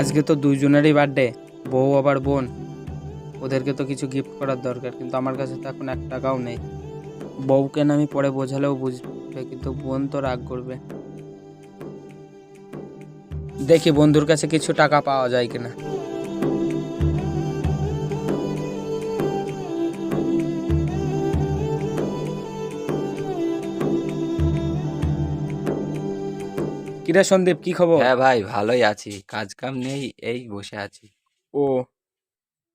আজকে তো দুইজনেরই বার্থডে, বউ আবার বোন। ওদেরকে তো কিছু গিফট করার দরকার, কিন্তু আমার কাছে তো এখন 1 টাকাও নেই। বউকে না আমি পরে বোঝালেও বুঝবে, কিন্তু বোন তো রাগ করবে। দেখি বন্ধুর কাছে কিছু টাকা পাওয়া যায় কিনা। কিরে সন্দীপ, কি খবর? হ্যাঁ ভাই, ভালোই আছি। কাজ কাম নেই, এই বসে আছি। ও,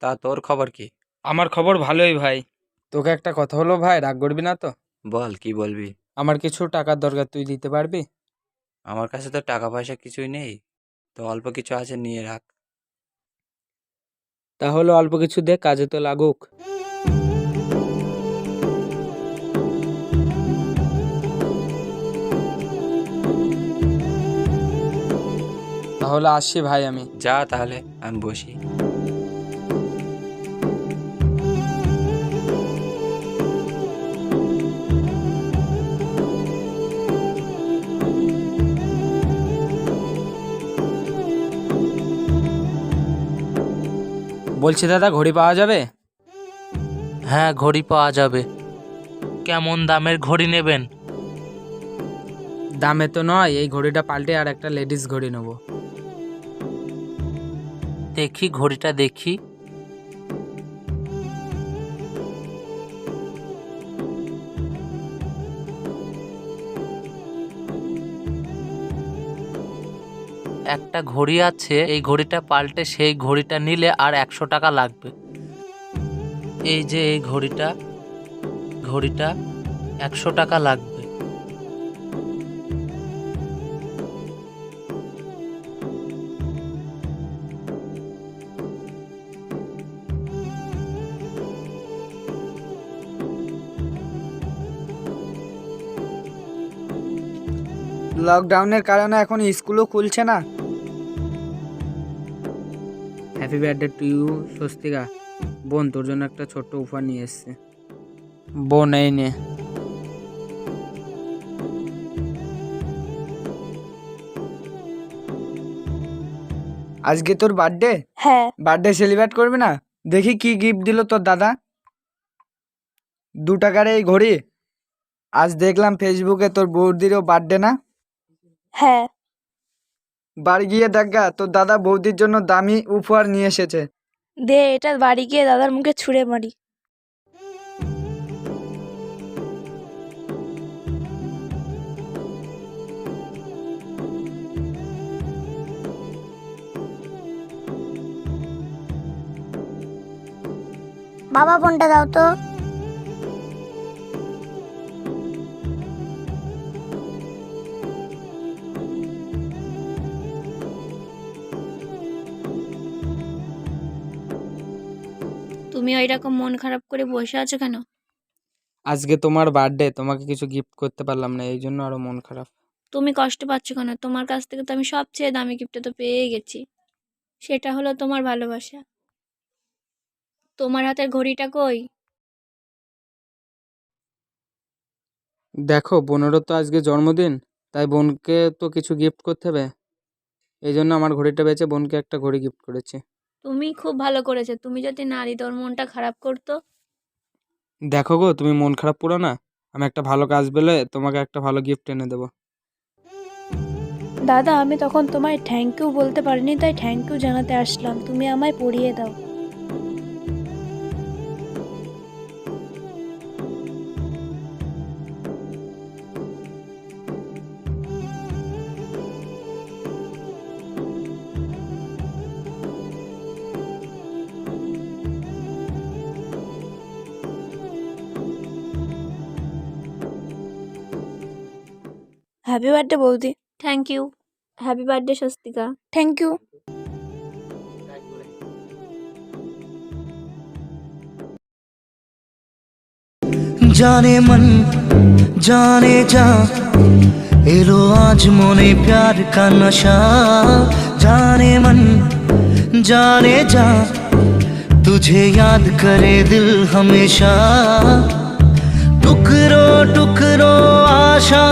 তা তোর খবর কি? আমার খবর ভালোই ভাই। তোকে একটা কথা হলো ভাই, রাগ করবি না তো? বল, কি বলবি? আমার কিছু টাকার দরকার, তুই দিতে পারবি? আমার কাছে তো টাকা পয়সা কিছুই নেই, তো অল্প কিছু আছে, নিয়ে রাখ। তাহলে অল্প কিছু দে, কাজে তো লাগুক। তাহলে আসছি ভাই আমি। যা তাহলে, আমি বসি। বলছি দাদা, ঘড়ি পাওয়া যাবে? হ্যাঁ, ঘড়ি পাওয়া যাবে। কেমন দামের ঘড়ি নেবেন? দামে তো নয়, এই ঘড়িটা পাল্টে আর একটা লেডিস ঘড়ি নেবো। দেখি ঘড়িটা দেখি। একটা ঘড়ি আছে, এই ঘড়িটা পাল্টে সেই ঘড়িটা নিলে আর 100 টাকা লাগবে। এই যে এই ঘড়িটা, ঘড়িটা 100 টাকা লাগবে। লকডাউনের কারণে এখন স্কুলও খুলছে না। Happy birthday to you Swastika. বোন, তোর জন্য একটা ছোট্ট উপহার নিয়ে এসেছে। বোন, এই নে। আজকে তোর বার্থডে, হ্যাঁ। বার্থডে সেলিব্রেট করবি না? দেখি কি গিফট দিল তোর দাদা। 2 টাকার এই ঘড়ি। আজ দেখলাম ফেসবুকে তোর বৌদিরও বার্থডে না? হ্যাঁ। বাড়ি গিয়ে দেখা তোর দাদা বৌদির জন্য দামি উপহার নিয়ে এসেছে। দে, এটা বাড়ি গিয়ে দাদার মুখে ছুঁড়ে মারি। বাবা ফোনটা দাও তো। তুমি ওইরকম মন খারাপ করে বসে আছো কেন? আজকে তোমার বার্থডে, তোমাকে কিছু গিফট করতে পারলাম না, এই জন্য আরো মন খারাপ। তুমি কষ্ট পাচ্ছ কেন? তোমার কাছ থেকে তো আমি সবচেয়ে দামি গিফটটা তো পেয়ে গেছি। সেটা হলো তোমার ভালোবাসা। তোমার হাতের ঘড়িটা কই? দেখো, বোনেরও তো আজকে জন্মদিন, তাই বোনকে তো কিছু গিফট করতে হবে। এই জন্য আমার ঘড়িটা বেচে বোনকে একটা ঘড়ি গিফট করেছি। তুমি খুব ভালো করেছো। তুমি যদি না দিতে ওর মনটা খারাপ করতো। দেখো গো, তুমি মন খারাপ করো না। আমি একটা ভালো কাজ পেলে তোমাকে একটা ভালো গিফট এনে দেবো। দাদা, আমি তখন তোমায় থ্যাংক ইউ বলতে পারিনি, তাই থ্যাংক ইউ জানাতে আসলাম। তুমি আমায় পরিয়ে দাও। হ্যাপি বার্থডে বৌদি। Thank you. Happy birthday Swastika. Thank you. जाने मन जाने जा एलो आज मोने प्यार का नशा। जाने मन जाने जा तुझे याद करे दिल हमेशा। टुकरो टुकरो आशा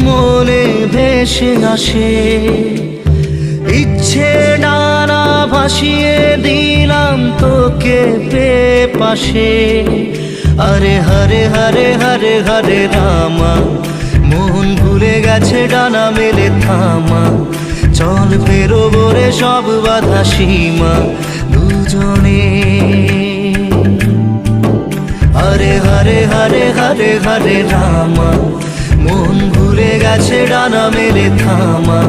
मोने भेसे आशे इच्छा ইচ্ছে ডানা ভাসিয়ে দিলাম তোকে পেয়ে পাশে। আরে হরে হরে হরে হরে রামা, মন ভুলে গেছে ডানা মেলে থামা। চল পেরোবো রে সব বাধা সীমা দুজনে। হরে হরে হরে হরে হরে রামা, মন ভুলে গেছে ডানা মেলে থামা।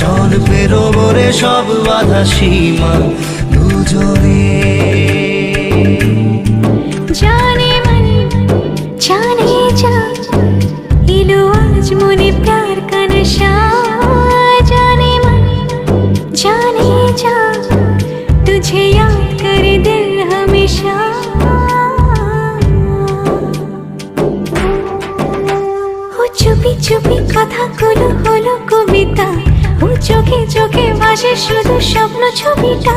চল পেরোবো রে সব বাধা সীমা দুজনে। জানে मन जाने जा इलो आज मुने प्यार का नशा। जाने मन जाने जा तुझे याद करे दिल हमेशा। ও চুপি চুপি কথাগুলো হলো কবিতা, ও চোখে চোখে ভাসে শুধু স্বপ্ন ছবিটা।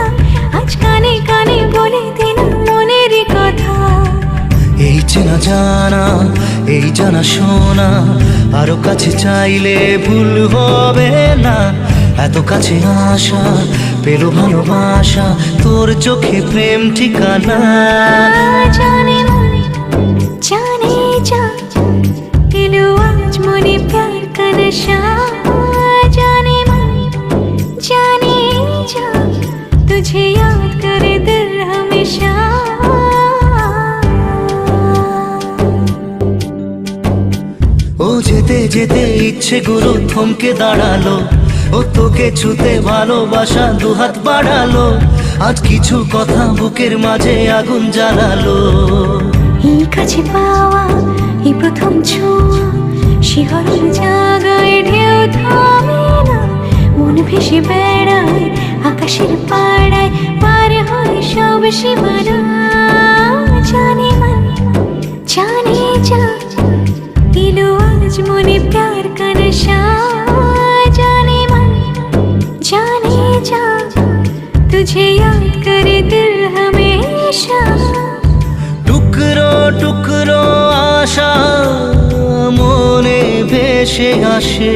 আজ কানে কানে বলে দিলাম মনের কথা। এই চেনা জানা, এই জানা শোনা, আরো কাছে চাইলে ভুল হবে না। এত কাছে আসা পেলো ভালোবাসা, তোর চোখে প্রেম ঠিকানা। जाने मन जाने जा इलो आज मुने प्यार का नशा। जाने मन जाने जा तुझे याद करे दिल हमेशा। ও যেতে যেতে ইচ্ছে গুলো থমকে দাঁড়ালো, ও তোকে ছুতে ভালোবাসা দুহাত বাড়ালো। আজ কিছু কথা বুকের মাঝে আগুন জ্বালালো। এই কাছে পাওয়া এই প্রথম ছোঁয়া, শিহরণ জাগায় ঢেউ থামে না। মন ভেসে বেড়ায় আকাশের পাড়ায়, পার হয় সব সীমানা। জানে मन जाने जा इलो आज मुने प्यार का नशा। जाने मन जाने जा तुझे याद करे दिल हमेशा। টুকরো টুকরো আশা মনে ভেসে আসে,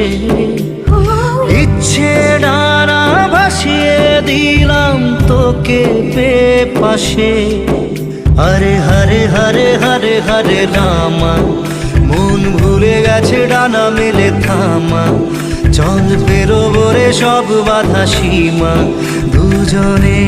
ইচ্ছে ডানা ভাসিয়ে দিলাম তোকে পেয়ে পাশে। হরে হরে হরে হরে হরে রামা, মন ভুলে গেছে ডানা মেলে থামা। চল পেরোবো রে সব বাধা সীমা দুজনে।